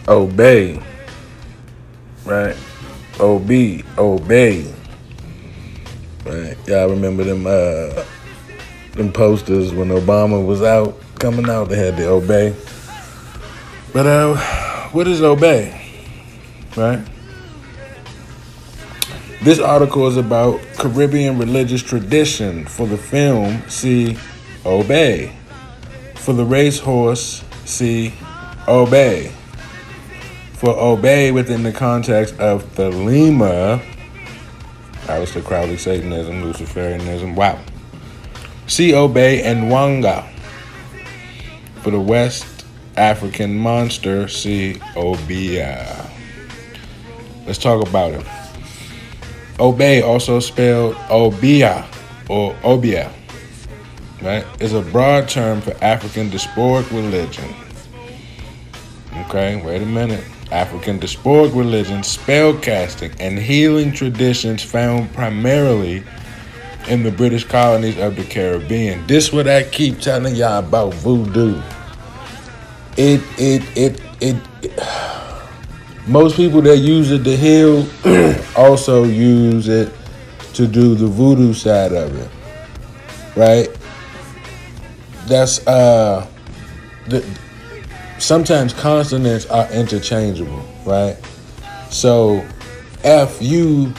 obey, right? Obey, right? Y'all remember them posters when Obama was coming out? They had the obey. But what is obey, right? This article is about Caribbean religious tradition. For the film, see Obeah. For the racehorse, see Obeah. For Obeah within the context of Thelema, Aleister Crowley Satanism, Luciferianism, wow. See Obeah and Wanga. For the West African monster, see Obeah. Let's talk about it. Obeah, also spelled Obeah or Obeah, right, is a broad term for African diasporic religion. Okay, wait a minute. African diasporic religion, spellcasting, and healing traditions found primarily in the British colonies of the Caribbean. This what I keep telling y'all about voodoo. Most people that use it to heal also use it to do the voodoo side of it, right? That's sometimes consonants are interchangeable, right? So F-U-K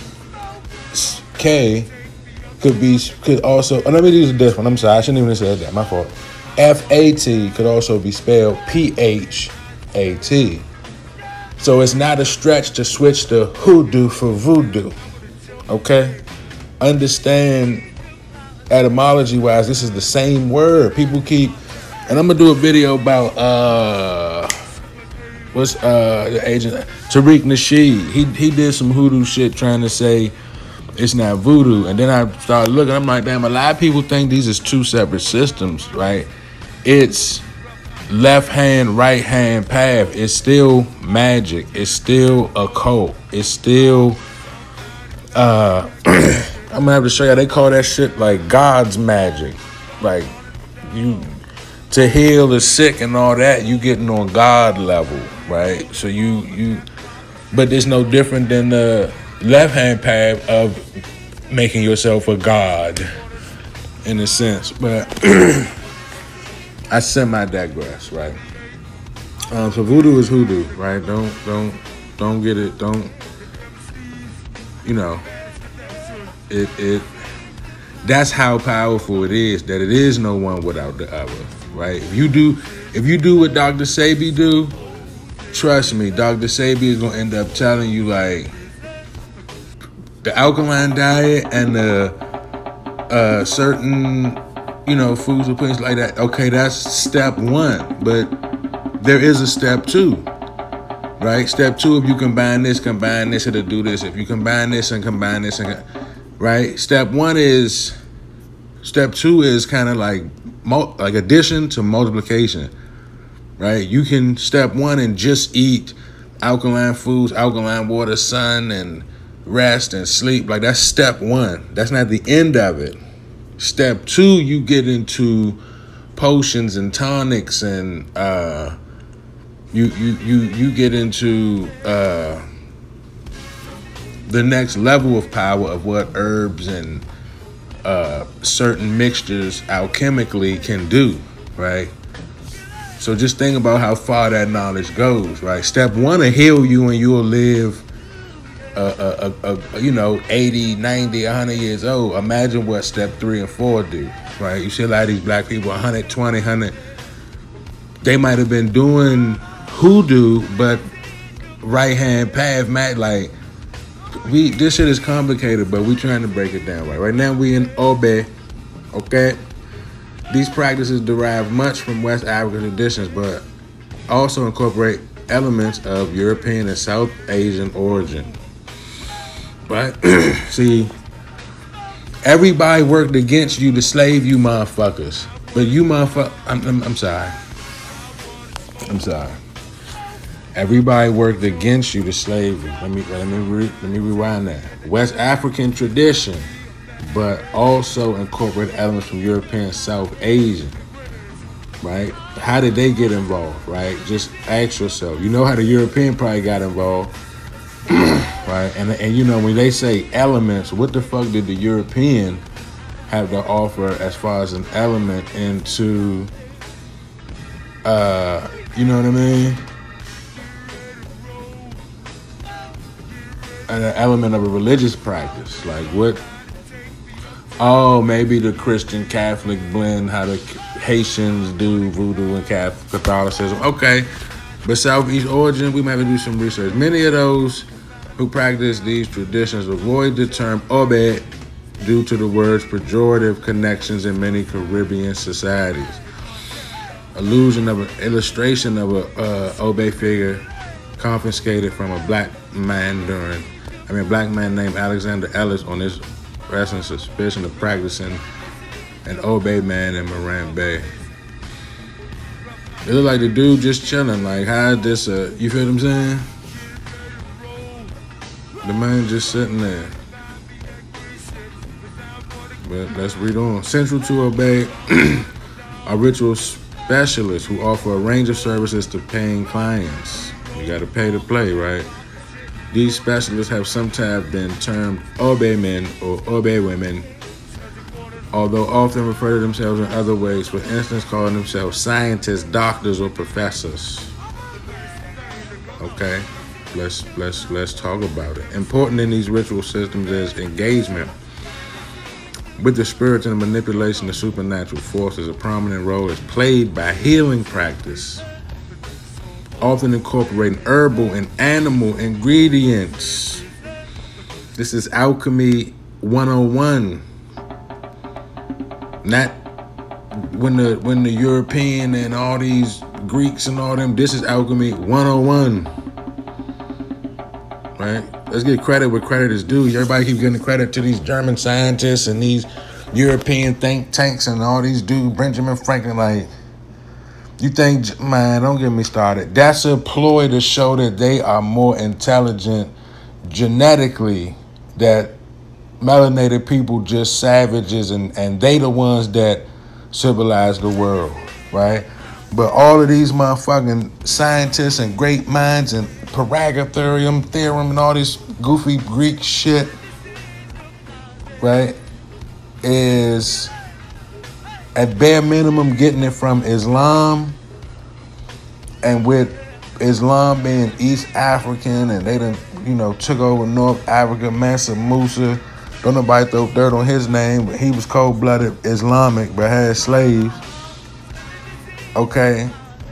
could also, let me use this one. I'm sorry, I shouldn't even have said that, my fault. F-A-T could also be spelled P-H-A-T. So it's not a stretch to switch the hoodoo for voodoo, okay? Understand etymology-wise, this is the same word. People keep, and I'm gonna do a video about the agent Tariq Nasheed. He did some hoodoo shit trying to say it's not voodoo, and then I started looking. I'm like, damn, a lot of people think these is two separate systems, right? It's left hand, right hand path. It's still magic. It's still occult. It's still I'm gonna have to show you. They call that shit like God's magic. Like, you to heal the sick and all that, you getting on God level, right? So you but it's no different than the left hand path of making yourself a god in a sense. But I semi-digress, right? So voodoo is hoodoo, right? Don't get it. Don't, you know, it. That's how powerful it is. That it is no one without the other, right? If you do what Dr. Sebi do, trust me, Dr. Sebi is gonna end up telling you like the alkaline diet and the certain, you know, foods or things like that. Okay, that's step one, but there is a step two, right? Step two, if you combine this, it'll do this. If you combine this, right? Step two is kind of like addition to multiplication, right? You can step one and just eat alkaline foods, alkaline water, sun, and rest and sleep. Like, that's step one. That's not the end of it. Step two, you get into potions and tonics, and you get into the next level of power of what herbs and certain mixtures alchemically can do, right? So just think about how far that knowledge goes, right? Step one will heal you and you'll live 80, 90, 100 years old. Imagine what step 3 and 4 do, right? You see a lot of these black people, 120, 100. They might have been doing hoodoo, but right hand path, like, this shit is complicated, but we trying to break it down, right? Right now we in Obeah, okay? These practices derive much from West African traditions, but also incorporate elements of European and South Asian origin. Right? See, everybody worked against you to slave you motherfuckers. But you motherfuckers, I'm sorry. Everybody worked against you to slave you. Let me rewind that. West African tradition, but also incorporate elements from European, South Asian. right? How did they get involved, right? Just ask yourself. You know how the European probably got involved, right? And you know, when they say elements, what the fuck did the European have to offer as far as an element into, you know what I mean? An element of a religious practice. Like what? Oh, maybe the Christian Catholic blend, how the Haitians do voodoo and Catholicism. Okay, but Southeast origin, we might have to do some research. Many of those who practice these traditions avoid the term Obeah due to the word's pejorative connections in many Caribbean societies. Illustration of a Obeah figure confiscated from a black man named Alexander Ellis on his arrest suspicion of practicing an Obeah man in Moran Bay. It looked like the dude just chilling. Like, how is this? You feel what I'm saying? The man just sitting there. But let's read on. Central to Obeah are ritual specialists who offer a range of services to paying clients. You got to pay to play, right? These specialists have sometimes been termed Obeah men or Obeah women, although often refer to themselves in other ways, for instance, calling themselves scientists, doctors, or professors. Okay, let's talk about it. Important in these ritual systems is engagement with the spirits and the manipulation of supernatural forces. A prominent role is played by healing practice, often incorporating herbal and animal ingredients. This is alchemy 101. Not when the European and all these Greeks and all them, this is alchemy 101. Right? Let's get credit where credit is due. Everybody keeps getting credit to these German scientists and these European think tanks and all these dudes, Benjamin Franklin, like, you think, man, don't get me started. That's a ploy to show that they are more intelligent genetically, that melanated people just savages and they the ones that civilize the world, right? But all of these motherfucking scientists and great minds and Pythagorean theorem and all this goofy Greek shit, right, is at bare minimum getting it from Islam, and with Islam being East African and they done, you know, took over North Africa, Mansa Musa, don't nobody throw dirt on his name, but he was cold-blooded Islamic but had slaves, okay?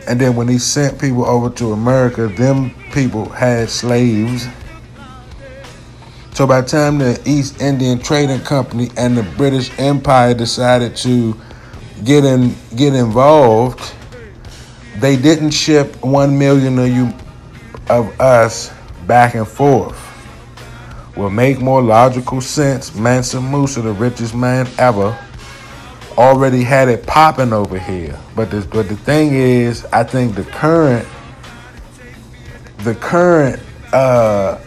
And then when he sent people over to America, them people had slaves. So by the time the East Indian Trading Company and the British Empire decided to get involved, they didn't ship 1 million of us back and forth. Will make more logical sense. Mansa Musa, the richest man ever, already had it popping over here. But the thing is, I think the current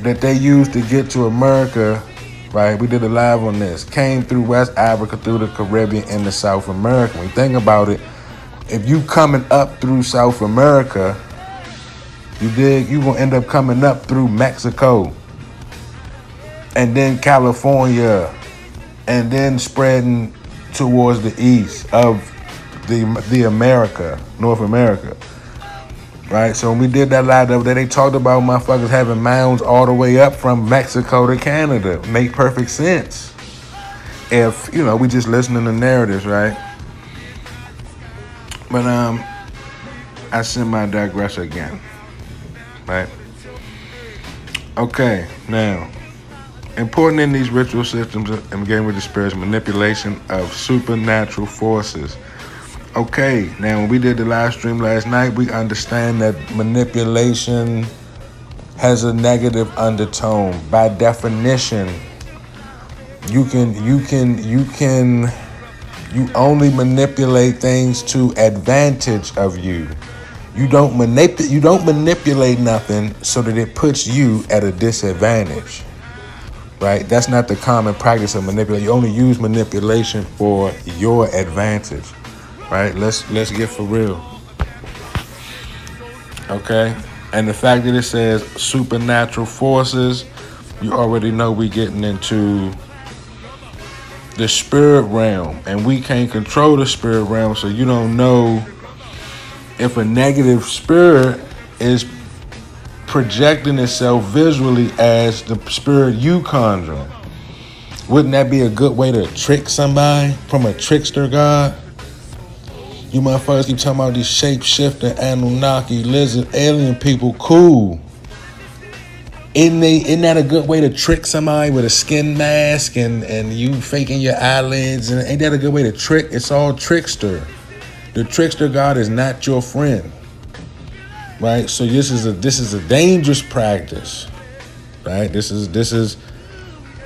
that they used to get to America, right? We did a live on this. Came through West Africa, through the Caribbean, into South America. When you think about it, if you coming up through South America, you gonna end up coming up through Mexico, and then California, and then spreading towards the east of the America, North America. Right? So when we did that live the other day, they talked about motherfuckers having mounds all the way up from Mexico to Canada. Make perfect sense if, you know, we just listening to narratives, right? But I semi-digress again, right? Okay, now, important in these ritual systems, and again with the spirits, manipulation of supernatural forces. Okay, now when we did the live stream last night, we understand that manipulation has a negative undertone. By definition, you only manipulate things to advantage of you. You don't manipulate nothing so that it puts you at a disadvantage. Right? That's not the common practice of manipulation. You only use manipulation for your advantage. right? Let's get for real. Okay? And the fact that it says supernatural forces, you already know we getting into the spirit realm. And we can't control the spirit realm, so you don't know if a negative spirit is projecting itself visually as the spirit you conjuring. Wouldn't that be a good way to trick somebody from a trickster god? You motherfuckers keep talking about these shape-shifting Anunnaki, lizard, alien people. Cool. Isn't that a good way to trick somebody with a skin mask and you faking your eyelids? And ain't that a good way to trick? It's all trickster. The trickster god is not your friend. Right? So this is a dangerous practice. Right? This is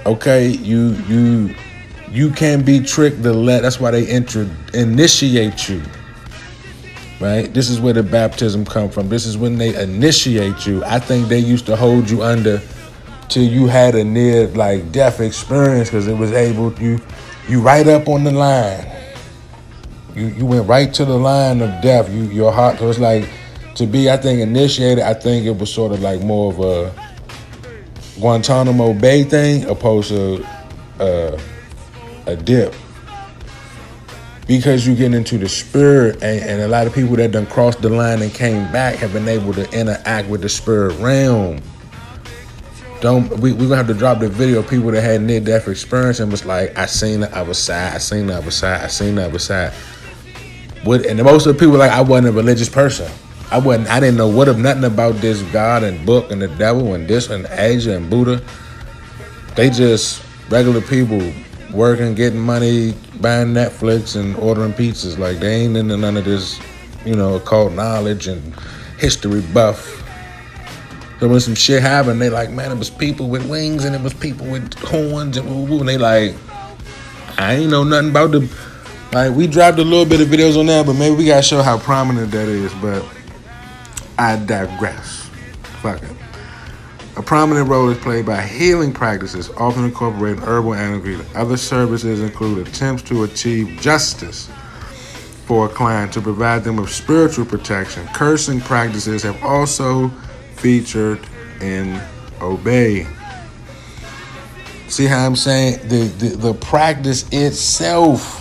okay, you can be tricked to let. That's why they initiate you. Right? This is where the baptism come from. This is when they initiate you. I think they used to hold you under till you had a near like death experience, because it was able you right up on the line. You went right to the line of death. Your heart. So it's like to be, I think, initiated. I think it was sort of like more of a Guantanamo Bay thing opposed to a dip, because you get into the spirit, and a lot of people that done crossed the line and came back have been able to interact with the spirit realm. We're gonna have to drop the video of people that had near-death experience and was like, I seen the other side, I seen the other side, I seen the other side. And most of the people were like, I wasn't a religious person. I didn't know nothing about this God and book and the devil and this and Asia and Buddha. They just regular people working, getting money, buying Netflix and ordering pizzas. Like, they ain't into none of this, occult knowledge and history buff. So when some shit happened, they like, man, it was people with wings and it was people with horns and woo woo. And they like, I ain't know nothing about them. Like, we dropped a little bit of videos on that, but maybe we gotta show how prominent that is. But I digress. Fuck it. A prominent role is played by healing practices, often incorporating herbal energy. Other services include attempts to achieve justice for a client to provide them with spiritual protection. Cursing practices have also featured in Obeah. See how I'm saying? The practice itself,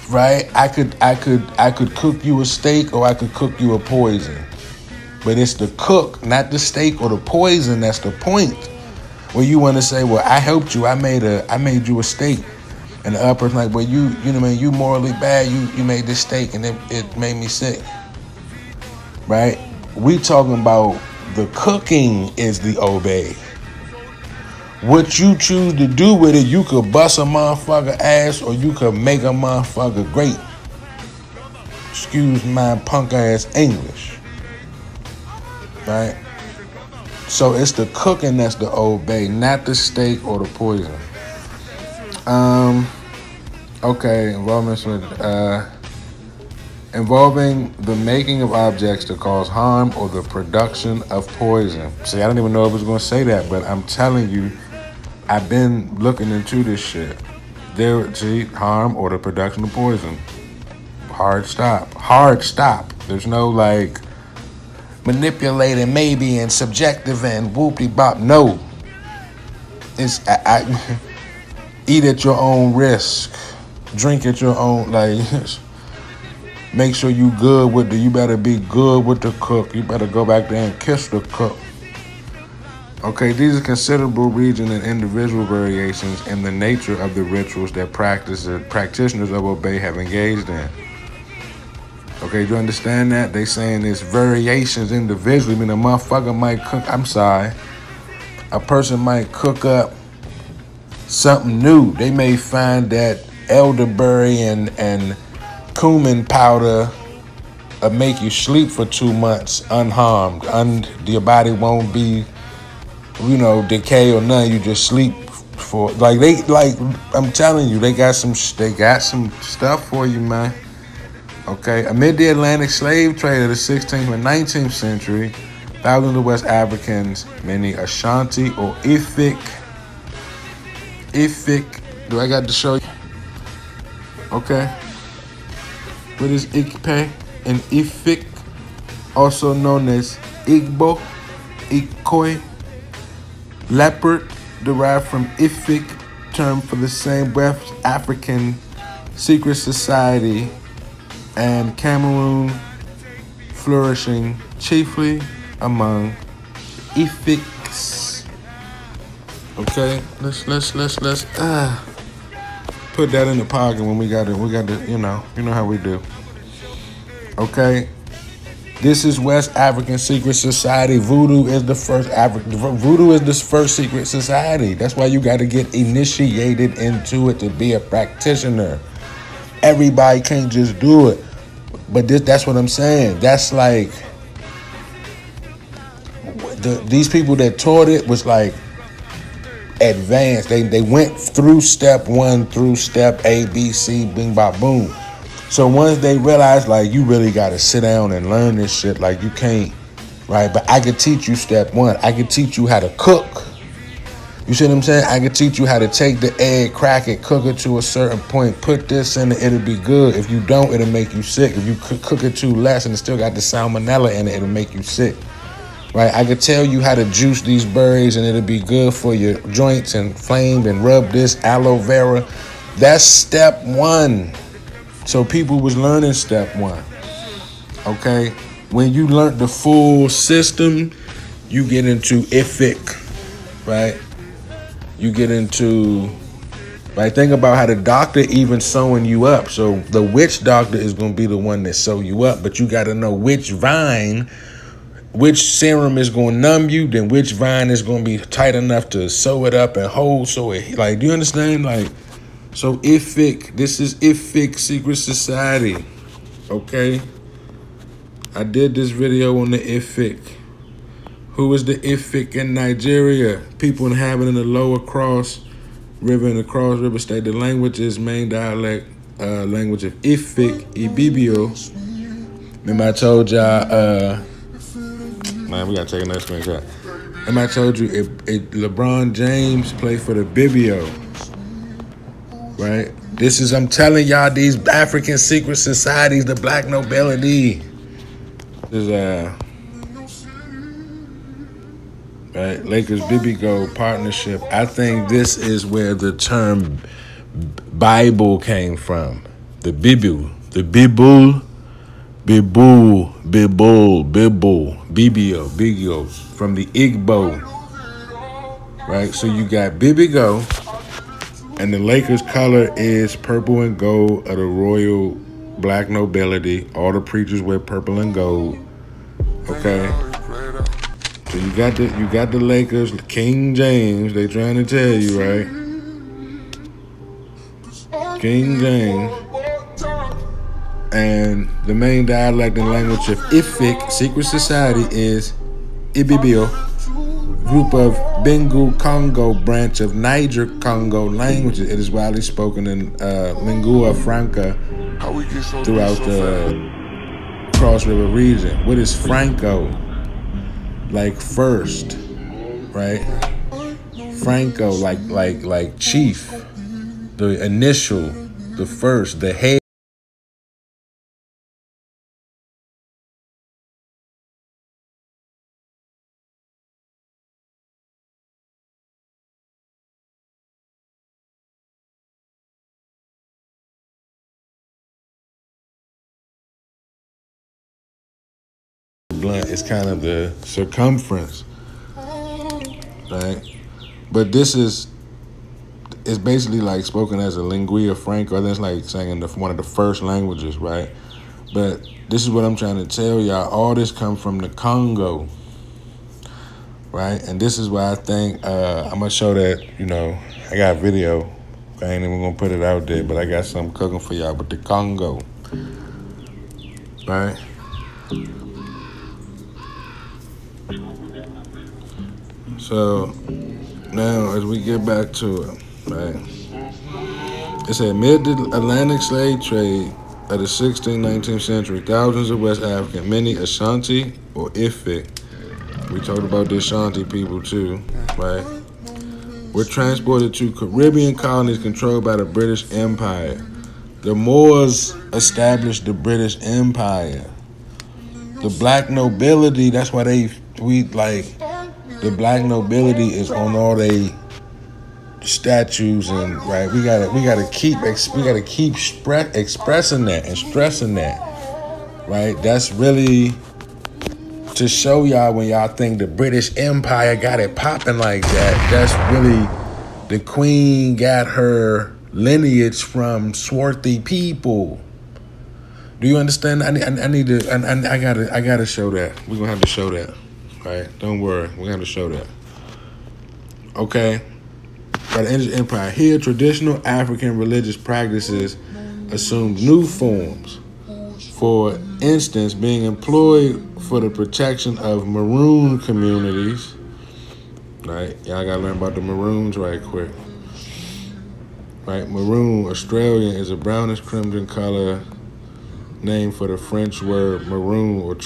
right? I could cook you a steak, or I could cook you a poison. But it's the cook, not the steak or the poison, that's the point. Where you want to say, well, I helped you, I made you a steak. And the other person like, well, you morally bad, you made this steak and it made me sick. Right? We talking about the cooking is the Obeah. What you choose to do with it, you could bust a motherfucker ass or you could make a motherfucker great. Excuse my punk ass English. Right? So it's the cooking that's the Obeah, not the steak or the poison. Okay, involving the making of objects to cause harm or the production of poison. See, I don't even know if I was going to say that, but I'm telling you, I've been looking into this shit. Harm or the production of poison. Hard stop. There's no like manipulating maybe and subjective and whoop-de-bop. No. It's eat at your own risk. Drink at your own, like, make sure you good with you better be good with the cook. You better go back there and kiss the cook. Okay, these are considerable region and individual variations in the nature of the rituals that practitioners of Obeah have engaged in. Okay, you understand that? They saying there's variations individually. I mean, a motherfucker might cook, a person might cook up something new. They may find that elderberry and cumin powder make you sleep for 2 months unharmed. Your body won't be, decay or nothing. You just sleep for I'm telling you, they got some stuff for you, man. Okay, amid the Atlantic slave trade of the 16th and 19th century, thousands of West Africans, many Ashanti or Ifik, do I got to show you? Okay. What is Ikpe and Ifik, also known as Igbo, Ikoi. Leopard, derived from Ifik, term for the same West African secret society, and Cameroon, flourishing chiefly among Ifiks. Okay, let's put that in the pocket when we got to, you know how we do. Okay, this is West African secret society. Voodoo is the first secret society. That's why you got to get initiated into it to be a practitioner. Everybody can't just do it, but that's what I'm saying. That's like these people that taught it was like advanced. They went through step 1 through step A, B, C, bing, bop, boom. So once they realized, like, you really got to sit down and learn this shit, like, you can't, right? But I could teach you step 1. I could teach you how to cook. You see what I'm saying? I could teach you how to take the egg, crack it, cook it to a certain point, put this in it, it'll be good. If you don't, it'll make you sick. If you cook it too less and it still got the salmonella in it, it'll make you sick. Right, I could tell you how to juice these berries and it'll be good for your joints and flame and rub this aloe vera. That's step 1. So people was learning step 1. Okay, when you learn the full system, you get into Ifik, right? You get into, right? Think about how the doctor even sewing you up. So the witch doctor is gonna be the one that sew you up, but you got to know which vine. Which serum is going to numb you, then which vine is going to be tight enough to sew it up and hold, so it, like, do you understand? Like, so Ifik, this is Ifik Secret Society, okay? I did this video on the Ifik. Who is the Ifik in Nigeria? People inhabiting the lower Cross River and the Cross River State. The language is main dialect language of Ifik, Ibibio. Remember I told y'all, man, we gotta take another screenshot. And I told you, LeBron James played for the Bibio, right? This is, I'm telling y'all, these African secret societies, the black nobility. This is, right, Lakers Bibio partnership. I think this is where the term Bible came from. The Bibio, Bibio, from the Igbo, right? So you got Bibio, and the Lakers color is purple and gold of the royal black nobility. All the preachers wear purple and gold, okay? So you got the Lakers, King James, they trying to tell you, right? King James. And the main dialect and language of Ifik Secret Society is Ibibio, group of Bengu Congo branch of Niger Congo languages. It is widely spoken in lingua franca throughout the Cross River region. What is Franco? Like first, right? Franco, like chief, the initial, the first, the head. Blunt is kind of the circumference, right? But this is, it's basically like spoken as a lingua franca. That's like saying one of the first languages, right? But this is what I'm trying to tell y'all. All this come from the Congo, right? And this is why I think I'm gonna show that, you know, I got a video. I ain't even gonna put it out there, but I got something cooking for y'all with the Congo, right? So now as we get back to it, right? It said mid-Atlantic slave trade of the 16th, 19th century, thousands of West African, many Ashanti or Ifik, we talked about the Ashanti people too, right? Were transported to Caribbean colonies controlled by the British Empire. The Moors established the British Empire. The black nobility, that's why the black nobility is on all they statues, and right, we gotta keep expressing that and stressing that, right? That's really to show y'all, when y'all think the British Empire got it popping like that, that's really the queen got her lineage from swarthy people. Do you understand? I gotta show that. We're gonna have to show that, right? Don't worry, we're gonna have to show that. Okay. By the English Empire, here traditional African religious practices assumed new forms. For instance, being employed for the protection of maroon communities. Right, y'all gotta learn about the maroons right quick. Right, maroon, Australian, is a brownish crimson color named for the French word maroon or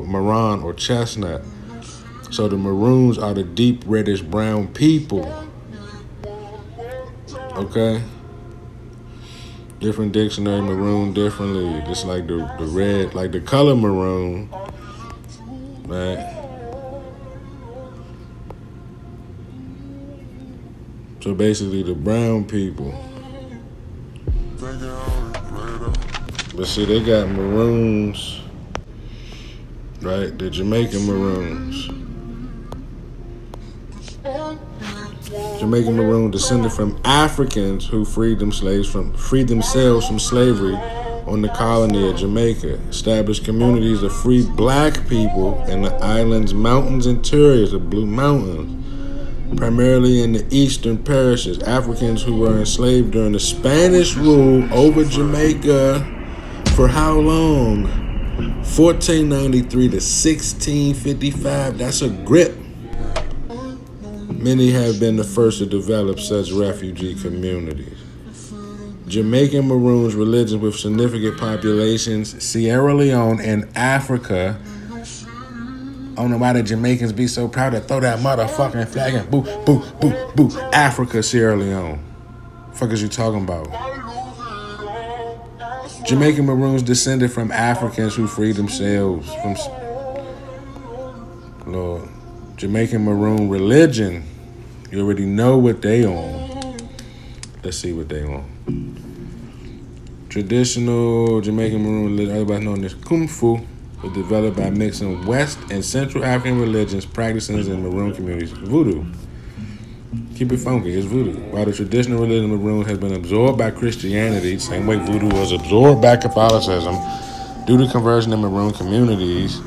marron or chestnut. So the maroons are the deep reddish brown people. Okay? Different dictionary, maroon differently. Just like the red, like the color maroon. Right? So basically the brown people. But see, they got maroons, right? The Jamaican maroons. Jamaican maroon descended from Africans who freed themselves from slavery on the colony of Jamaica, established communities of free black people in the island's mountains interiors of Blue Mountains, primarily in the eastern parishes. Africans who were enslaved during the Spanish rule over Jamaica for how long? 1493 to 1655. That's a grip. Many have been the first to develop such refugee communities. Jamaican maroons, religions with significant populations, Sierra Leone and Africa. I don't know why the Jamaicans be so proud to throw that motherfucking flag and boo, boo, boo, boo. Africa, Sierra Leone. Fuck is you talking about? Jamaican maroons descended from Africans who freed themselves from... Lord. Jamaican maroon religion. You already know what they on. Let's see what they on. Traditional Jamaican maroon religion, otherwise known as Kung Fu, was developed by mixing West and Central African religions, practices in maroon communities. Voodoo. Keep it funky, it's voodoo. While the traditional religion of maroon has been absorbed by Christianity, same way voodoo was absorbed by Catholicism, due to conversion in maroon communities,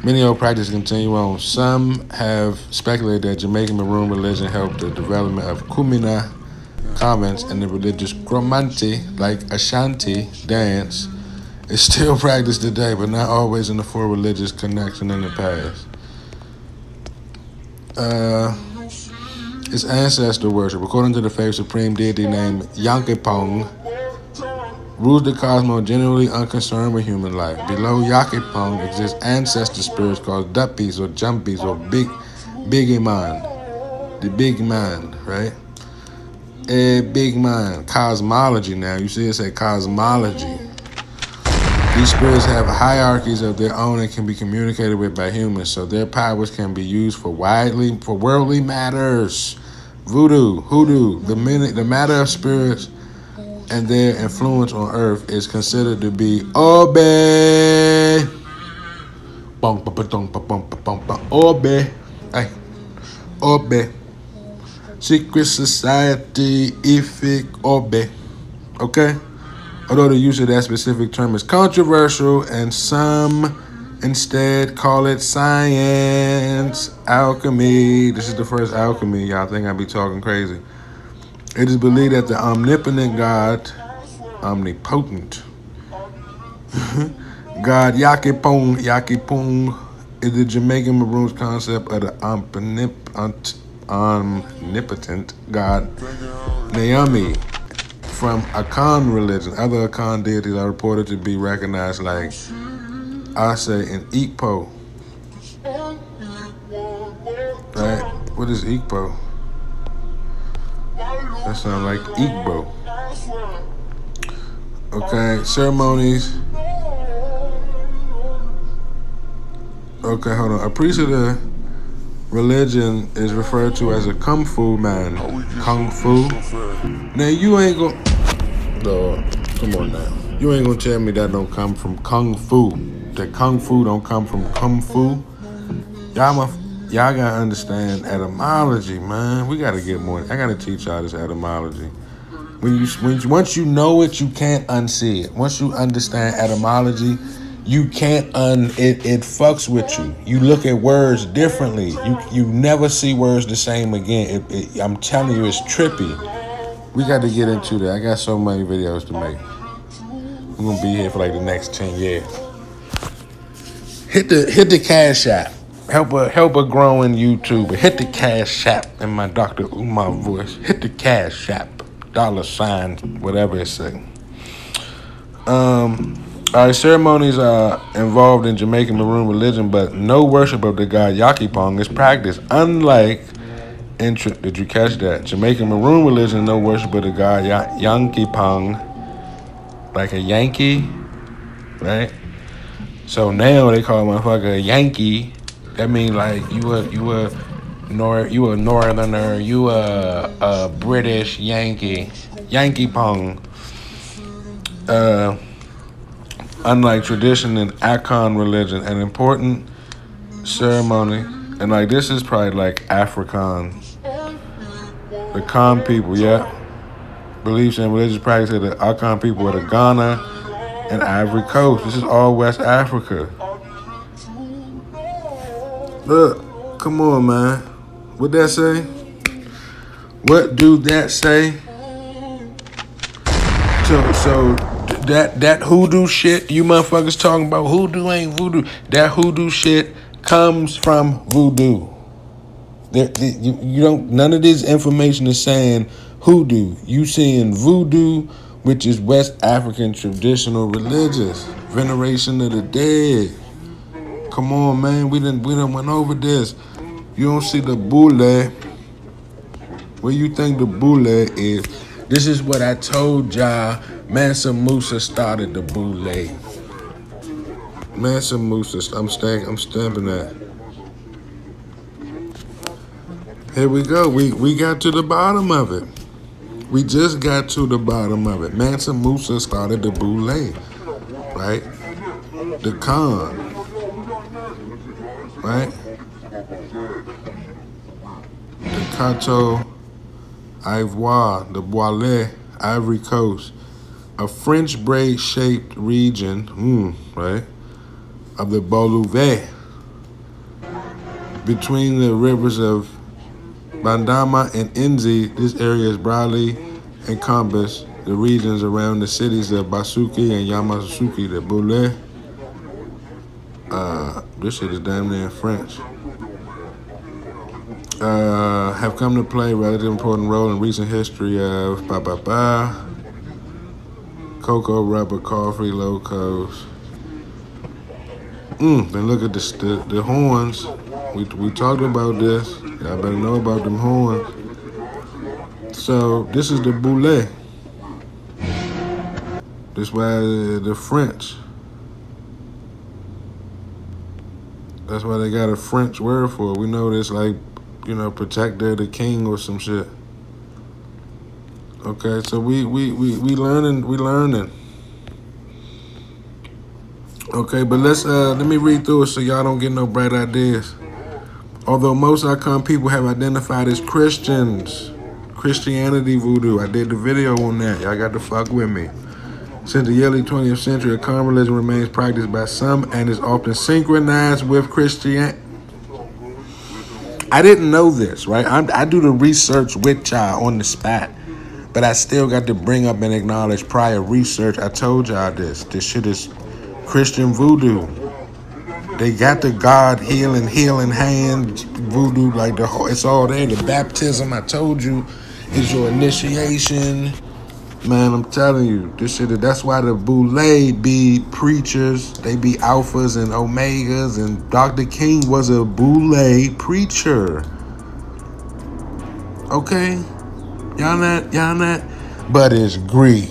many old practices continue on. Some have speculated that Jamaican maroon religion helped the development of Kumina convents and the religious Cromanti, like Ashanti dance, is still practiced today, but not always in the full religious connection in the past. It's ancestor worship. According to the faith, supreme deity named Yankepong rules the cosmos, generally unconcerned with human life. Below Yankepong exist ancestor spirits called Duppies or Jumpies or Big Man. The Big Man, right? A Big Man. Cosmology now. You see it say cosmology. These spirits have hierarchies of their own and can be communicated with by humans, so their powers can be used for worldly matters. Voodoo, hoodoo, the matter of spirits and their influence on earth is considered to be Obeah. Obeah. Hey. Obeah. Secret Society, Ifik, Obeah. Okay? Although the use of that specific term is controversial, and some instead call it science, alchemy. This is the first alchemy. Y'all think I be talking crazy. It is believed that the omnipotent God, omnipotent, God Yakipong, is the Jamaican maroons concept of the omnipotent God Naomi. From Akan religion. Other Akan deities are reported to be recognized like Ase and Ikpo. Right? What is Ikpo? That sounds like Igbo. Okay, ceremonies. Okay, hold on. A priest of the religion is referred to as a kung fu man. Kung fu. Now you ain't gonna. No, come on now. You ain't gonna tell me that don't come from kung fu. That kung fu don't come from kung fu. Y'all gotta understand etymology, man. We gotta get more. I gotta teach y'all this etymology. Once you know it, you can't unsee it. Once you understand etymology, you can't it fucks with you. You look at words differently. You never see words the same again. I'm telling you, it's trippy. We got to get into that. I got so many videos to make. We're gonna be here for like the next 10 years. Hit the Cash App. Help a growing YouTuber. Hit the Cash App in my Dr. Umar voice. Hit the Cash App. $, whatever it say. All right, ceremonies are involved in Jamaican Maroon religion, but no worship of the god Yakipong is practiced. Unlike, did you catch that? Jamaican Maroon religion, no worship of the god Yakipong, like a Yankee, right? So now they call a motherfucker a Yankee. That means like you a northerner, you a British Yankee, Yankee Pong. Unlike tradition in Akan religion, an important ceremony, and like this is probably like Afrikaan. The Kan people, yeah. Beliefs and religious practices of the Akan people of the Ghana and Ivory Coast. This is all West Africa. Look, come on, man. What that say? What do that say? So that hoodoo shit you motherfuckers talking about, hoodoo ain't voodoo. That hoodoo shit comes from voodoo. You don't. None of this information is saying hoodoo. You seeing voodoo, which is West African traditional religious veneration of the dead. Come on, man. We done went over this. You don't see the boule. Where you think the boule is? This is what I told y'all. Mansa Musa started the boule. Mansa Musa. I'm stamping that. Here we go. We got to the bottom of it. We just got to the bottom of it. Mansa Musa started the boule, right? The Khan, right? The Cato Ivoire, the Boile, Ivory Coast, a French braid-shaped region, right, of the Boulouvet, between the rivers of Bandama and Inzi. This area is broadly encompassed the regions around the cities of Basuki and Yamoussoukro. The Boule, this shit is damn near French, have come to play a relatively important role in recent history of cocoa, rubber, coffee, locos. Then look at the horns. We talked about this. Y'all better know about them horns. So this is the boule. This why the French. That's why they got a French word for it. We know this like, protector of the king or some shit. Okay, so we learning. Okay, but let me read through it so y'all don't get no bright ideas. Although most Akan people have identified as Christians, Christianity voodoo. I did the video on that. Y'all got to fuck with me. Since the early 20th century, Akan religion remains practiced by some and is often synchronized with Christianity. I didn't know this, right? I do the research with y'all on the spot, but I still got to bring up and acknowledge prior research. I told y'all this. This shit is Christian voodoo. They got the God healing hand voodoo, like it's all there. The baptism, I told you, is your initiation. Man, I'm telling you, this shit. That's why the boule be preachers. They be alphas and omegas, and Dr. King was a boule preacher. Okay, y'all not. But it's Greek.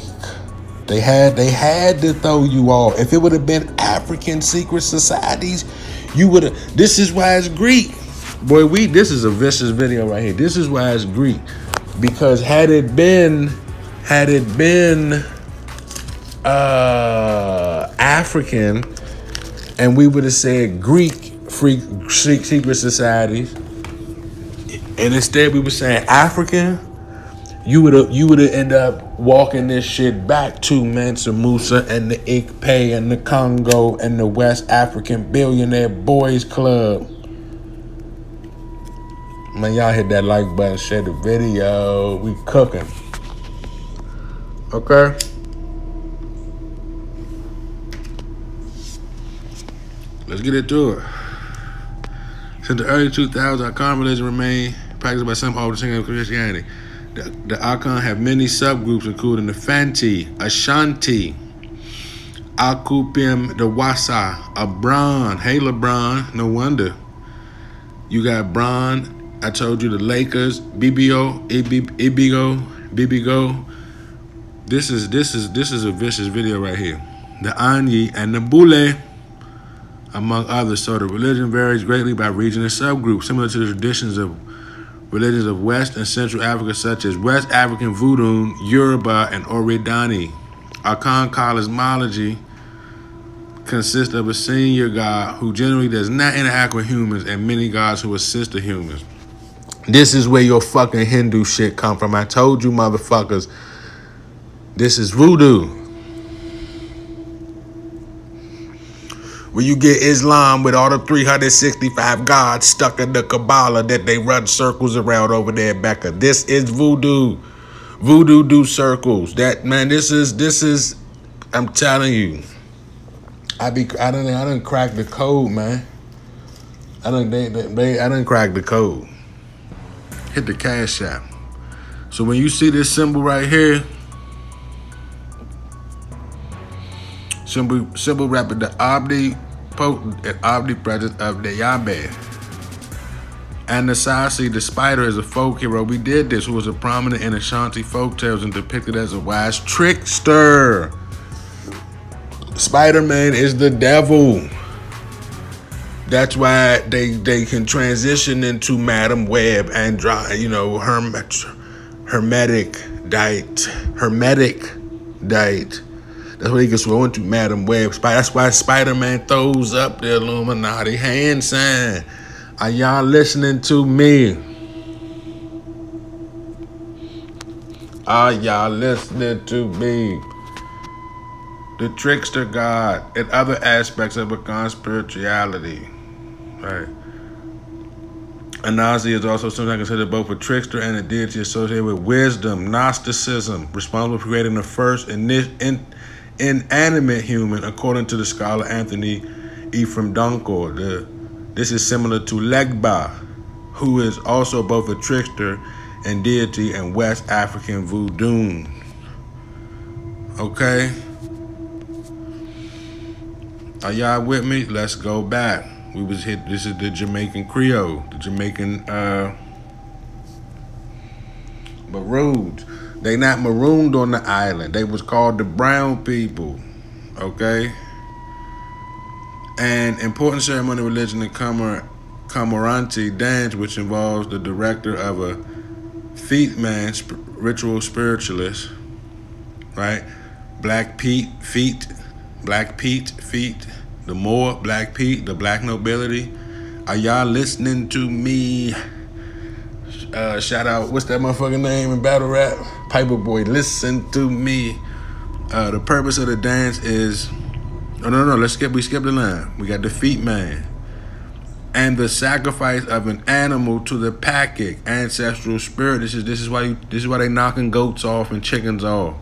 They had to throw you off. If it would have been African secret societies, you would have. This is why it's Greek. Boy, this is a vicious video right here. This is why it's Greek. Because had it been African, and we would have said Greek secret societies, and instead we were saying African, you would have ended up walking this shit back to Mansa Musa and the Ikpe and the Congo and the West African Billionaire Boys Club. Man, y'all hit that like button, share the video. We cooking. Okay? Let's get into it. Since the early 2000s, Akan religion remained practiced by some older singers of Christianity. The Akan have many subgroups, including the Fanti, Ashanti, Akupim, the Wasa, Abron. Hey, LeBron, no wonder. You got Bron. I told you the Lakers, Ibigo. This is a vicious video right here. The Anyi and the Bule, among others. So the religion varies greatly by region and subgroup, similar to the traditions of religions of West and Central Africa, such as West African Voodoo, Yoruba, and Oridani. Akan cosmology consists of a senior god who generally does not interact with humans and many gods who assist the humans. This is where your fucking Hindu shit come from. I told you motherfuckers, this is voodoo. Where you get Islam with all the 365 gods stuck in the Kabbalah that they run circles around over there, Becca. This is voodoo. Voodoo do circles. That, man, this is, I'm telling you. I done cracked the code, man. I done cracked the code. Hit the cash app. So when you see this symbol right here, symbol rapping the omnipotent and omnipresent of the Yahweh. And the Sasi, the spider, is a folk hero. We did this, who was a prominent in Ashanti folktales and depicted as a wise trickster. Spider-Man is the devil. That's why they can transition into Madam Web and hermetic diet. That's what he can go into, Madam Web. That's why Spider-Man throws up the Illuminati hand sign. Are y'all listening to me? Are y'all listening to me? The trickster god and other aspects of Akan spirituality. Right. Anazi is also sometimes considered both a trickster and a deity associated with wisdom, Gnosticism, responsible for creating the first inanimate human, according to the scholar Anthony Ephraim Dunkel. This is similar to Legba, who is also both a trickster and deity in West African voodoo. Okay? Are y'all with me? Let's go back. This is the Jamaican Creole, the Jamaican maroons. They not marooned on the island. They was called the brown people, okay? And important ceremony religion in Kamaranti dance, which involves the director of a feet man, ritual spiritualist, right? Black Pete, feet. The Moor, Black Pete, the black nobility. Are y'all listening to me? Shout out, what's that motherfucking name in battle rap? Piper Boy, listen to me. The purpose of the dance is, we skip the line. We got the feet man. And the sacrifice of an animal to the Pakik, ancestral spirit. This is why they knocking goats off and chickens off.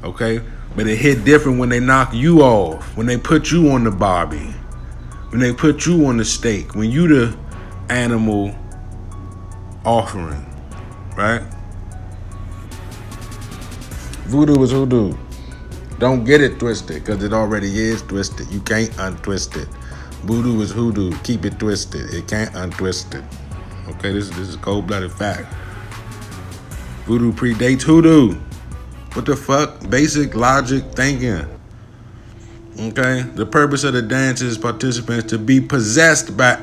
Okay? But it hit different when they knock you off, when they put you on the barbie, when they put you on the stake, when you the animal offering, right? Voodoo is hoodoo. Don't get it twisted, because it already is twisted. You can't untwist it. Voodoo is hoodoo. Keep it twisted. It can't untwist it. Okay, this is cold-blooded fact. Voodoo predates hoodoo. What the fuck? Basic logic thinking. Okay? The purpose of the dance is participants to be possessed by...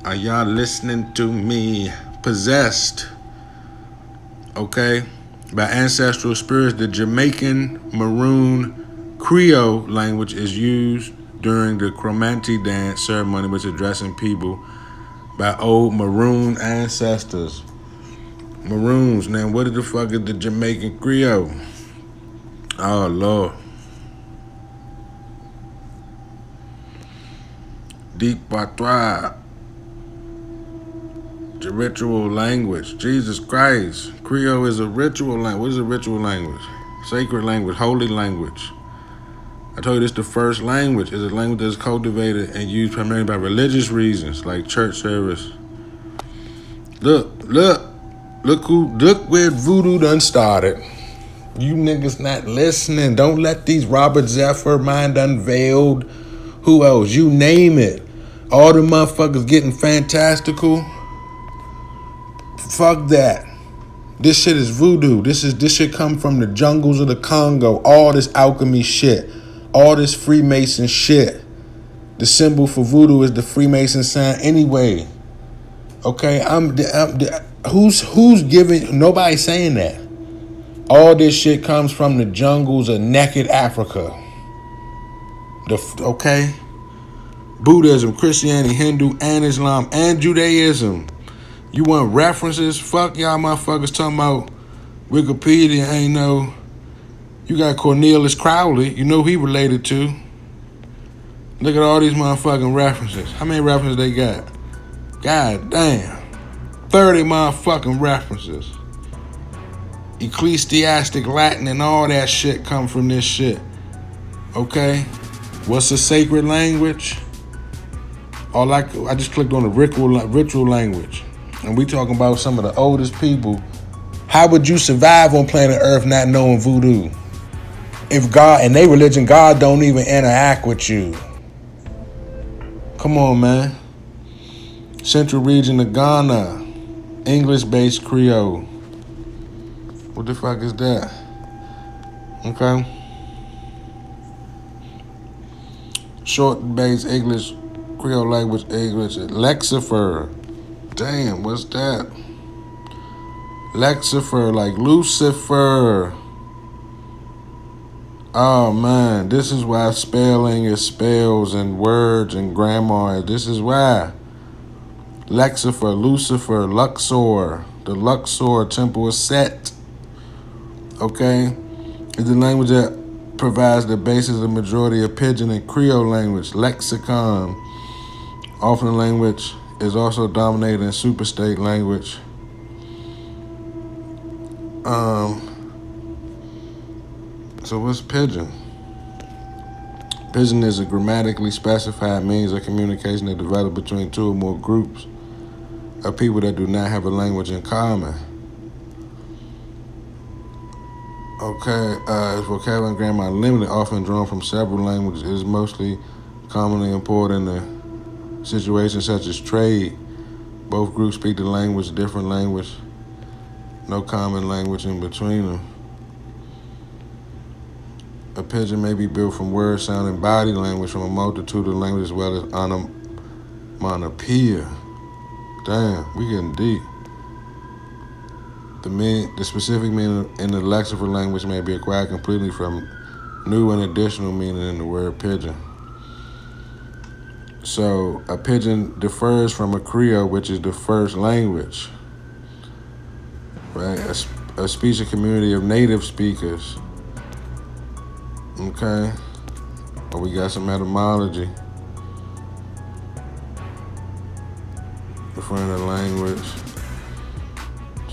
Are y'all listening to me? Possessed. Okay? By ancestral spirits. The Jamaican Maroon Creole language is used during the Cromanti dance ceremony, which is addressing people by old Maroon ancestors. Maroons. Now, what the fuck is the Jamaican Creole? Oh, Lord. Deep patois. The ritual language. Jesus Christ. Creole is a ritual language. What is a ritual language? Sacred language. Holy language. I told you this the first language. It's a language that's cultivated and used primarily by religious reasons, like church service. Look where voodoo done started. You niggas not listening. Don't let these Robert Zephyr, Mind Unveiled, who else? You name it. All the motherfuckers getting fantastical. Fuck that. This shit is voodoo. This shit come from the jungles of the Congo. All this alchemy shit. All this Freemason shit. The symbol for voodoo is the Freemason sign anyway. Okay, who's giving? Nobody's saying that. All this shit comes from the jungles of naked Africa. Okay? Buddhism, Christianity, Hindu, and Islam, and Judaism. You want references? Fuck y'all motherfuckers talking about Wikipedia ain't no... You got Cornelius Crowley. You know who he related to. Look at all these motherfucking references. How many references they got? God damn. 30 motherfucking references. Ecclesiastic Latin and all that shit come from this shit. Okay? What's a sacred language? I just clicked on the ritual language. And we talking about some of the oldest people. How would you survive on planet Earth not knowing voodoo? If God, and they religion, God don't even interact with you. Come on, man. Central region of Ghana. English-based Creole. What the fuck is that? Okay. Short-based English, Creole language, English. Lexifer. Damn, what's that? Lexifer, like Lucifer. Oh, man. This is why spelling is spells and words and grammar. This is why. Lexifer, Lucifer, Luxor. The Luxor temple is Set. Okay? It's the language that provides the basis of the majority of Pidgin and Creole language. Lexicon. Often the language is also dominated in superstate language. So what's Pidgin? Pidgin is a grammatically specified means of communication that develops between two or more groups of people that do not have a language in common. Okay, its vocabulary and grammar are limited, often drawn from several languages. It is mostly commonly employed in the situations such as trade. Both groups speak the language, different language, no common language in between them. A pidgin may be built from words, sound, and body language from a multitude of languages as well as onomatopoeia. Damn, we getting deep. The specific meaning in the lexical language may be acquired completely from new and additional meaning in the word pidgin. So a pidgin differs from a Creole, which is the first language, right? A speech and community of native speakers. Okay, but we got some etymology referring to language.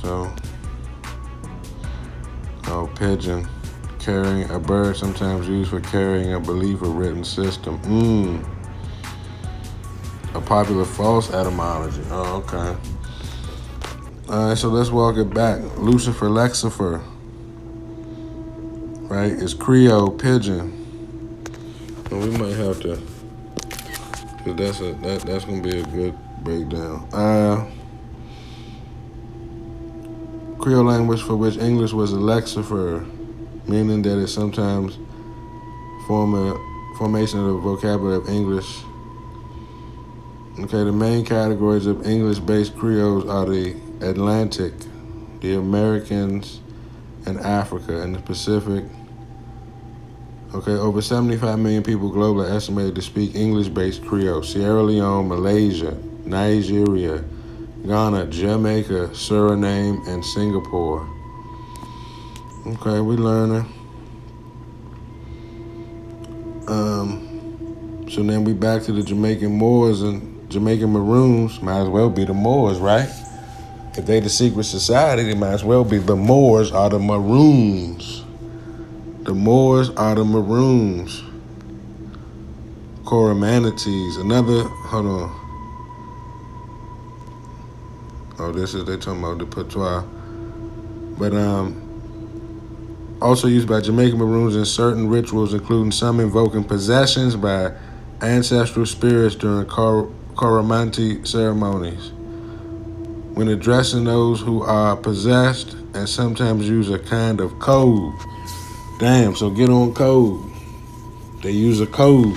So, pigeon, carrying a bird, sometimes used for carrying a belief or written system. A popular false etymology. Oh, okay. All right, so let's walk it back. Lucifer, Lexifer. Right, it's Creole, Pidgin. So we might have to, cause that's gonna be a good breakdown. Creole language for which English was a lexicon, meaning that it sometimes formation of the vocabulary of English. Okay, the main categories of English-based Creoles are the Atlantic, the Americans, and Africa, and the Pacific. Okay, over 75 million people globally are estimated to speak English-based Creole. Sierra Leone, Malaysia, Nigeria, Ghana, Jamaica, Suriname, and Singapore. Okay, we learning. So then we back to the Jamaican Moors and Jamaican Maroons. Might as well be the Moors, right? If they the secret society, they might as well be the Moors are the Maroons. The Moors are the Maroons. Coromanites. Hold on. Oh, they talking about the patois. But also used by Jamaican Maroons in certain rituals, including some invoking possessions by ancestral spirits during Coromantee ceremonies. When addressing those who are possessed, and sometimes use a kind of code. Damn, so get on code. They use a code.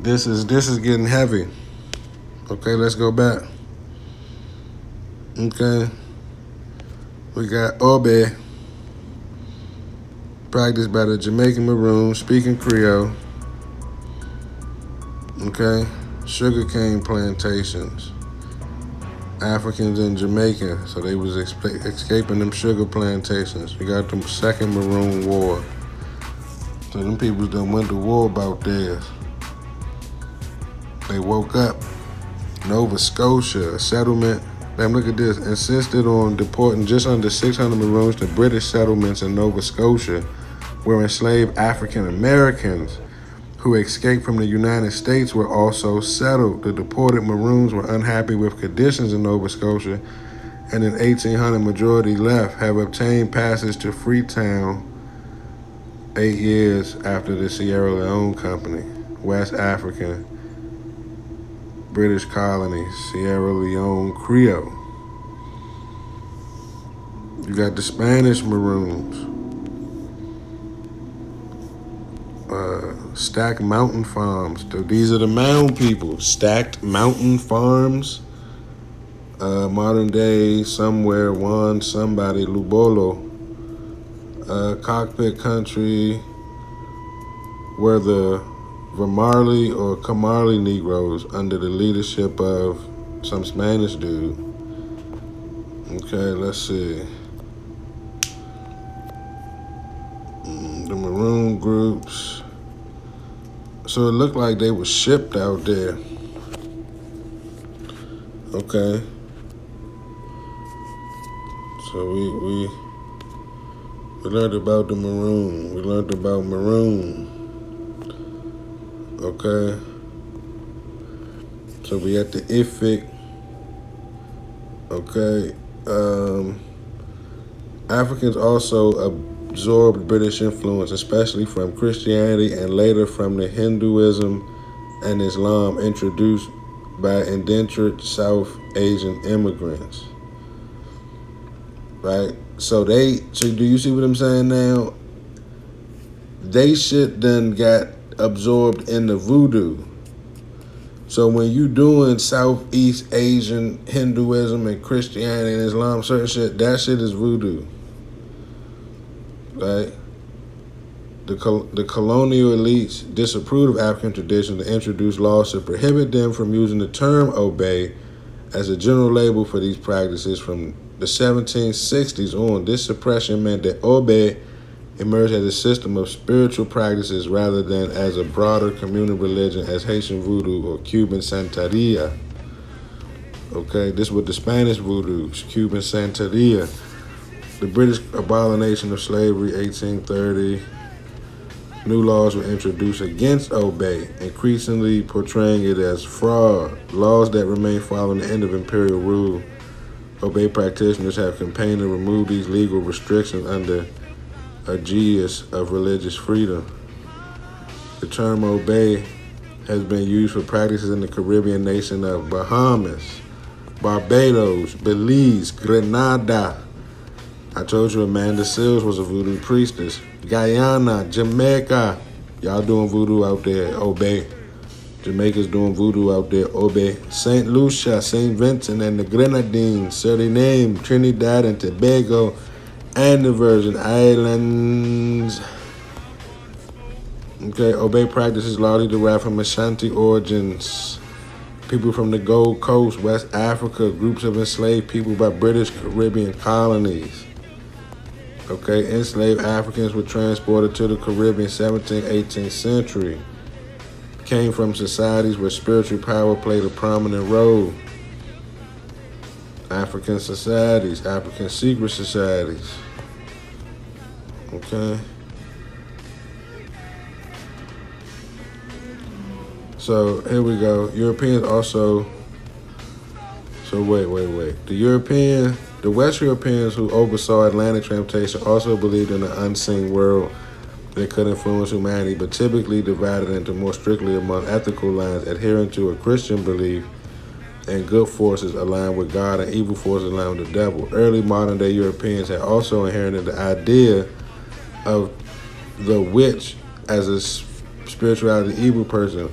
This is getting heavy. Okay, let's go back. Okay. We got Obeah, practiced by the Jamaican Maroons, speaking Creole. Okay. Sugarcane plantations. Africans in Jamaica, so they was escaping them sugar plantations. We got them Second Maroon War. So them people done went to war about theirs. They woke up. Nova Scotia, a settlement. Damn, look at this. Insisted on deporting just under 600 Maroons to British settlements in Nova Scotia, where enslaved African Americans who escaped from the United States were also settled. The deported Maroons were unhappy with conditions in Nova Scotia, and in 1800, majority left, have obtained passage to Freetown 8 years after the Sierra Leone Company, West African, British colonies, Sierra Leone Creole. You got the Spanish Maroons. Stacked Mountain Farms. These are the mound people. Stacked Mountain Farms. Modern day somewhere Juan somebody Lubolo. Cockpit country where the Vermarley or Camarley Negroes under the leadership of some Spanish dude. Okay, let's see. The Maroon groups. So it looked like they were shipped out there. Okay. So we learned about the Maroon. We learned about Maroon. Okay. So we at the Ifik. Okay. Africans also absorbed British influence, especially from Christianity and later from the Hinduism and Islam introduced by indentured South Asian immigrants. Right? So do you see what I'm saying now? They shit done got absorbed in the voodoo. So when you doing Southeast Asian Hinduism and Christianity and Islam, certain shit, that shit is voodoo. Right? The colonial elites disapproved of African traditions and introduced laws to prohibit them from using the term Obeah as a general label for these practices. From the 1760s on, this suppression meant that Obeah emerged as a system of spiritual practices rather than as a broader communal religion as Haitian Voodoo or Cuban Santeria. Okay, this was the Spanish Voodoo, Cuban Santeria. The British abomination of slavery, 1830. New laws were introduced against Obeah, increasingly portraying it as fraud. Laws that remain following the end of imperial rule. Obeah practitioners have campaigned to remove these legal restrictions under aegis of religious freedom. The term Obeah has been used for practices in the Caribbean nation of Bahamas, Barbados, Belize, Grenada. I told you Amanda Seals was a voodoo priestess. Guyana, Jamaica. Y'all doing voodoo out there, Obeah. Jamaica's doing voodoo out there, Obeah. St. Lucia, St. Vincent and the Grenadines, Suriname, Trinidad and Tobago, and the Virgin Islands. Okay, Obeah practices largely derived from Ashanti origins. People from the Gold Coast, West Africa, groups of enslaved people by British Caribbean colonies. Okay, enslaved Africans were transported to the Caribbean 17th, 18th century. Came from societies where spiritual power played a prominent role. African societies, African secret societies. Okay. So here we go. Europeans also. So wait. The West Europeans who oversaw Atlantic transportation also believed in an unseen world that could influence humanity, but typically divided into more strictly among ethical lines, adhering to a Christian belief and good forces aligned with God and evil forces aligned with the devil. Early modern-day Europeans had also inherited the idea of the witch as a spirituality evil person.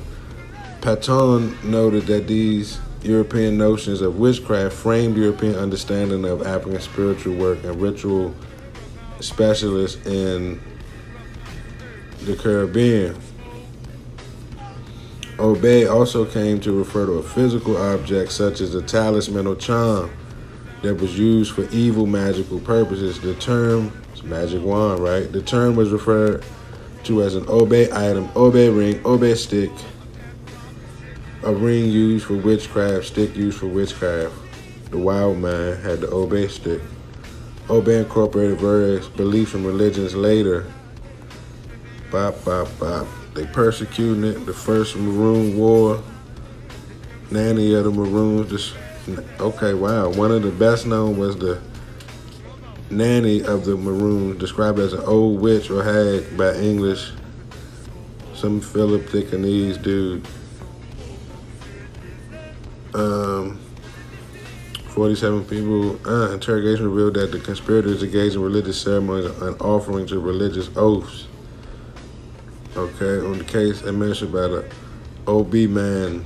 Patton noted that these European notions of witchcraft framed European understanding of African spiritual work and ritual specialists in the Caribbean. Obeah also came to refer to a physical object such as a talisman or charm that was used for evil magical purposes. The term, it's a magic wand, right? The term was referred to as an Obeah item, Obeah ring, Obeah stick, a ring used for witchcraft, stick used for witchcraft. The wild man had the Obeah stick. Obeah incorporated various beliefs and religions later. They persecuted it. The first Maroon War, nanny of the Maroons. Okay, wow. One of the best known was the nanny of the Maroons, described as an old witch or hag by English. Some Philip Dickinese dude. 47 people. Interrogation revealed that the conspirators engaged in religious ceremonies and offering to religious oaths. Okay, on the case administered by the Obeah man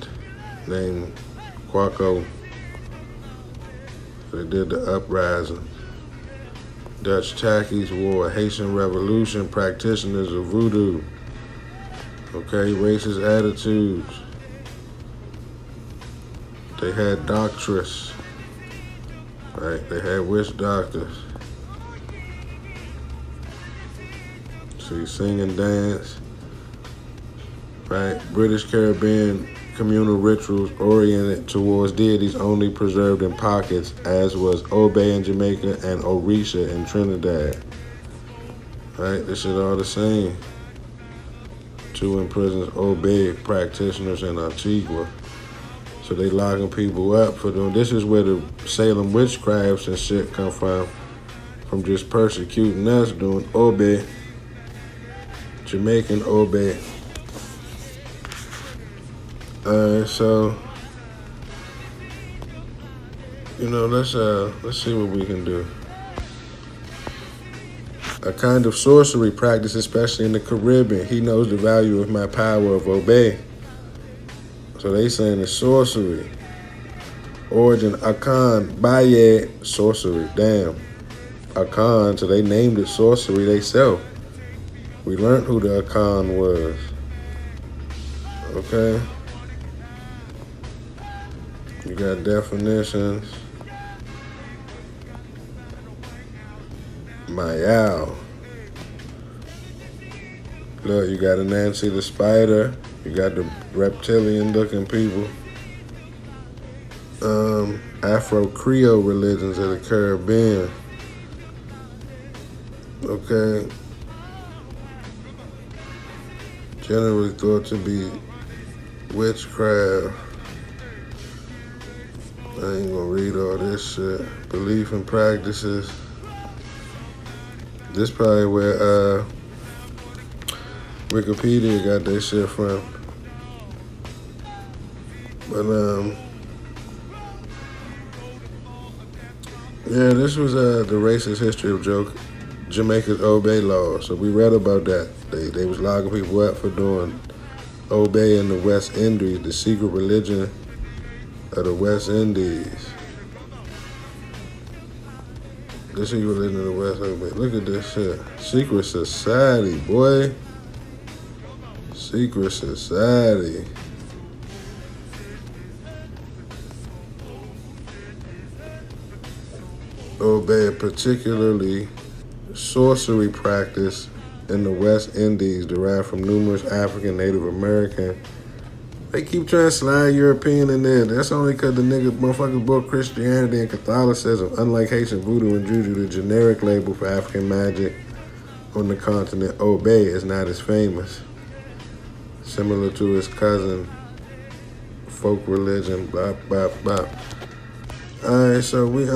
named Kwaku. They did the uprising. Dutch Tackies War, Haitian Revolution, practitioners of voodoo. Okay, racist attitudes. They had doctress. Right, they had witch doctors. See, sing and dance. Right, British Caribbean communal rituals oriented towards deities only preserved in pockets, as was Obeah in Jamaica and Orisha in Trinidad. Right, this is all the same. 2 imprisoned Obeah practitioners in Antigua. So they locking people up for doing. This is where the Salem witchcrafts and shit come from just persecuting us, doing Obeah, Jamaican Obeah. So let's see what we can do. A kind of sorcery practice, especially in the Caribbean. He knows the value of my power of Obeah. So they saying it's sorcery. Origin, Akan, Bayed, sorcery. Damn. Akan, so they named it sorcery themselves. We learned who the Akan was. Okay. You got definitions. Mayal. Look, you got a Nancy the Spider. You got the reptilian-looking people. Afro-Creole religions of the Caribbean. Okay. Generally thought to be witchcraft. I ain't gonna read all this shit. Belief and practices. This probably where Wikipedia got their shit from. But Yeah, this was the racist history of Jamaica's Obeah law. So we read about that. They was locking people up for doing Obeah in the West Indies, the secret religion of the West Indies. The secret religion of the West Indies. Look at this shit. Secret society, boy. Secret society. Obeah, particularly sorcery practice in the West Indies, derived from numerous African, Native American. They keep trying to slide European in there. That's only because the motherfuckers brought Christianity and Catholicism. Unlike Haitian voodoo and juju, the generic label for African magic on the continent, Obeah, is not as famous. Similar to its cousin, folk religion, blah, blah, blah. All right, so we,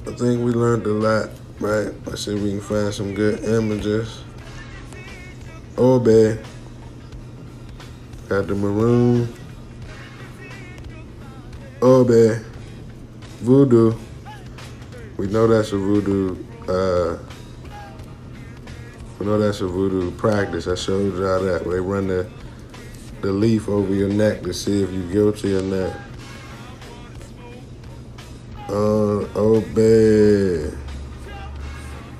I think we learned a lot, right? Let's see if we can find some good images. Obeah. Got the maroon. Obeah. Voodoo. We know that's a voodoo, we know that's a voodoo practice. I showed y'all that. They run the leaf over your neck to see if you're guilty or not. Obeah.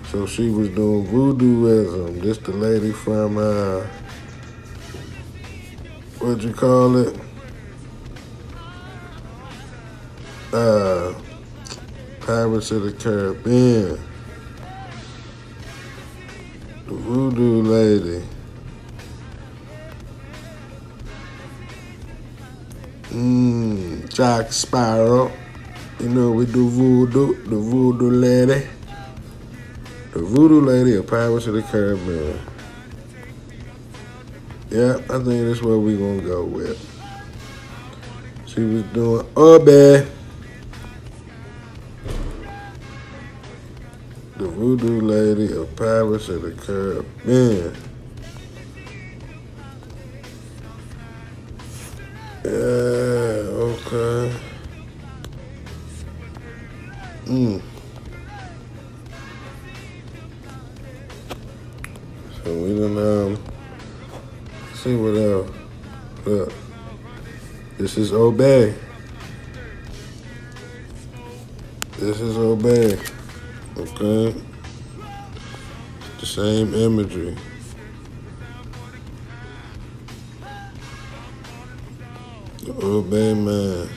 So she was doing voodooism. This the lady from, what'd you call it? Pirates of the Caribbean. The voodoo lady. Jack Sparrow. You know, we do voodoo, the voodoo lady. The voodoo lady of Pirates of the Caribbean. Yeah, I think that's what we gonna go with. She was doing Obeah. The voodoo lady of Pirates of the Caribbean. Yeah, okay. So we done, see what else. Look, this is Obeah. This is Obeah, okay? The same imagery. The Obeah man.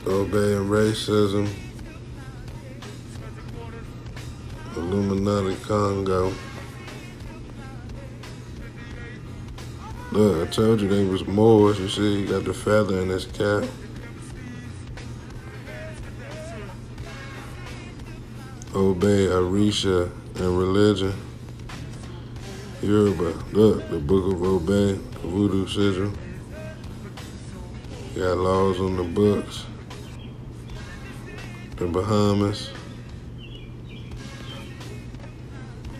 Obeah and racism. Illuminati Congo. Look, I told you they was Moors. You see, he got the feather in his cap. Obeah, Orisha, and religion. Yoruba. Look, the Book of Obeah, the Voodoo Sigil. Got laws on the books. The Bahamas.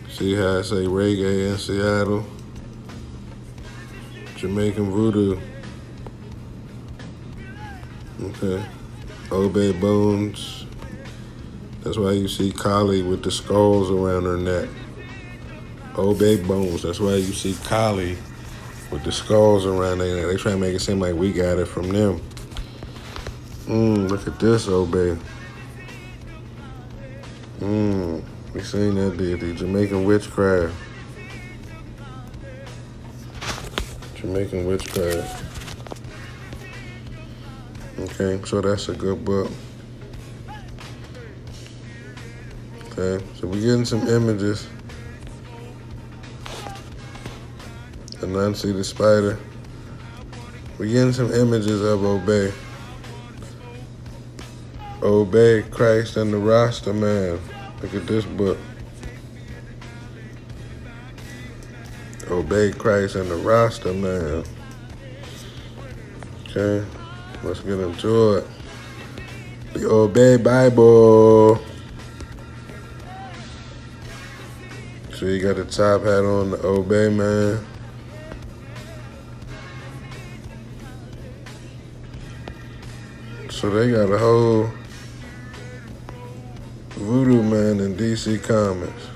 See how I say reggae in Seattle? Jamaican voodoo. Okay. Obeah bones. That's why you see Kali with the skulls around her neck. Obeah bones. That's why you see Kali with the skulls around their neck. They try to make it seem like we got it from them. Look at this Obeah. We seen that deity. Jamaican witchcraft. Jamaican witchcraft. Okay, so that's a good book. Okay, so we're getting some images. Anansi the spider. We're getting some images of Obeah. Obeah, Christ, and the Rasta man. Look at this book. Obeah, Christ, and the Rasta man. Okay, let's get into it. The Obeah Bible. So you got the top hat on, the Obeah man. So they got a whole Voodoo man in DC Comics.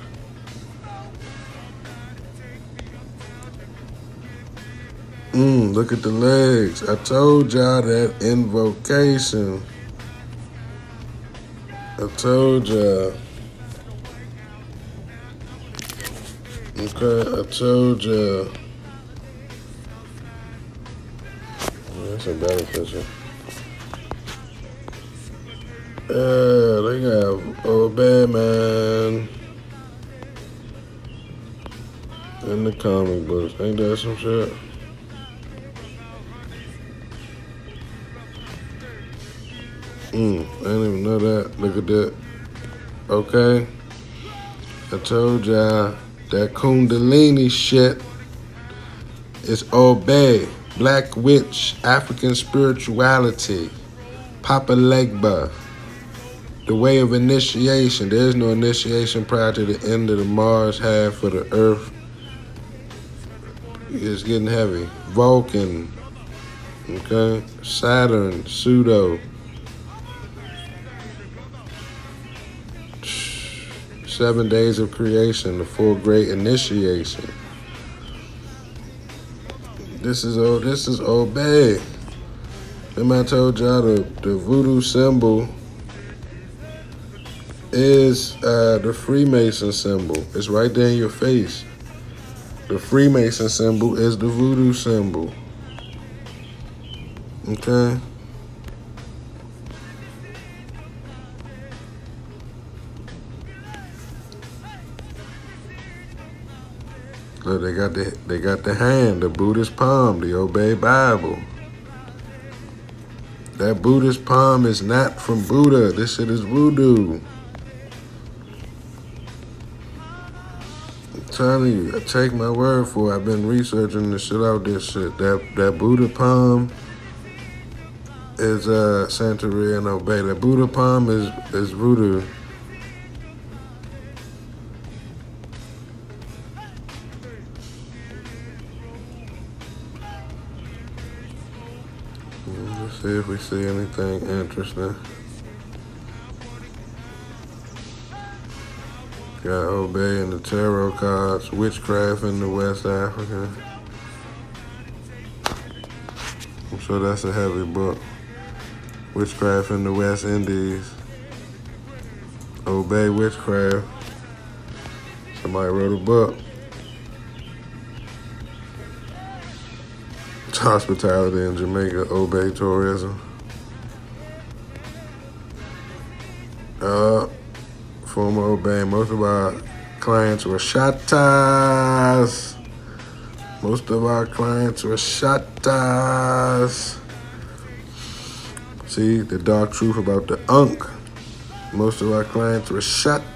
Look at the legs. I told y'all that invocation. I told y'all. Okay, I told y'all. That's a better picture. Yeah, they got Obeah man in the comic books. Ain't that some shit? I didn't even know that. Look at that. Okay. I told y'all that Kundalini shit is Obeah, Black Witch, African spirituality, Papa Legba, the way of initiation. There is no initiation prior to the end of the Mars half for the Earth. It's getting heavy. Vulcan, okay? Saturn, pseudo. 7 days of creation, the 4 great initiation. This is Obeah. Remember I told y'all the voodoo symbol is the Freemason symbol. It's right there in your face. The Freemason symbol is the voodoo symbol. Okay? Look, they got the hand, the Buddhist palm, the Obeah Bible. That Buddhist palm is not from Buddha. This shit is voodoo. I'm telling you, I take my word for it. I've been researching the shit out this shit. That Buddha palm is Santeria and Obeah. That Buddha palm is voodoo. Let's see if we see anything interesting. Got Obeah in the tarot cards, witchcraft in the West Africa. I'm sure that's a heavy book. Witchcraft in the West Indies. Obeah witchcraft. Somebody wrote a book. Hospitality in Jamaica, Obeah tourism. Former Obeah, most of our clients were Shattas. Most of our clients were Shattas. See, the dark truth about the Unk. Most of our clients were Shattas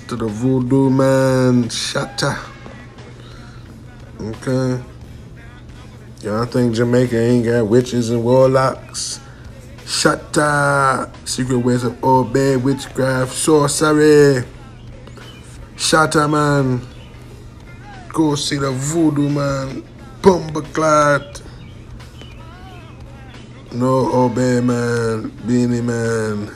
to the voodoo man, Shatta. Okay. Y'all think Jamaica ain't got witches and warlocks? Shatta, secret ways of Obeah, witchcraft, sorcery. Shatta man, go see the voodoo man, Bumbaclad. No Obeah man, Beanie man.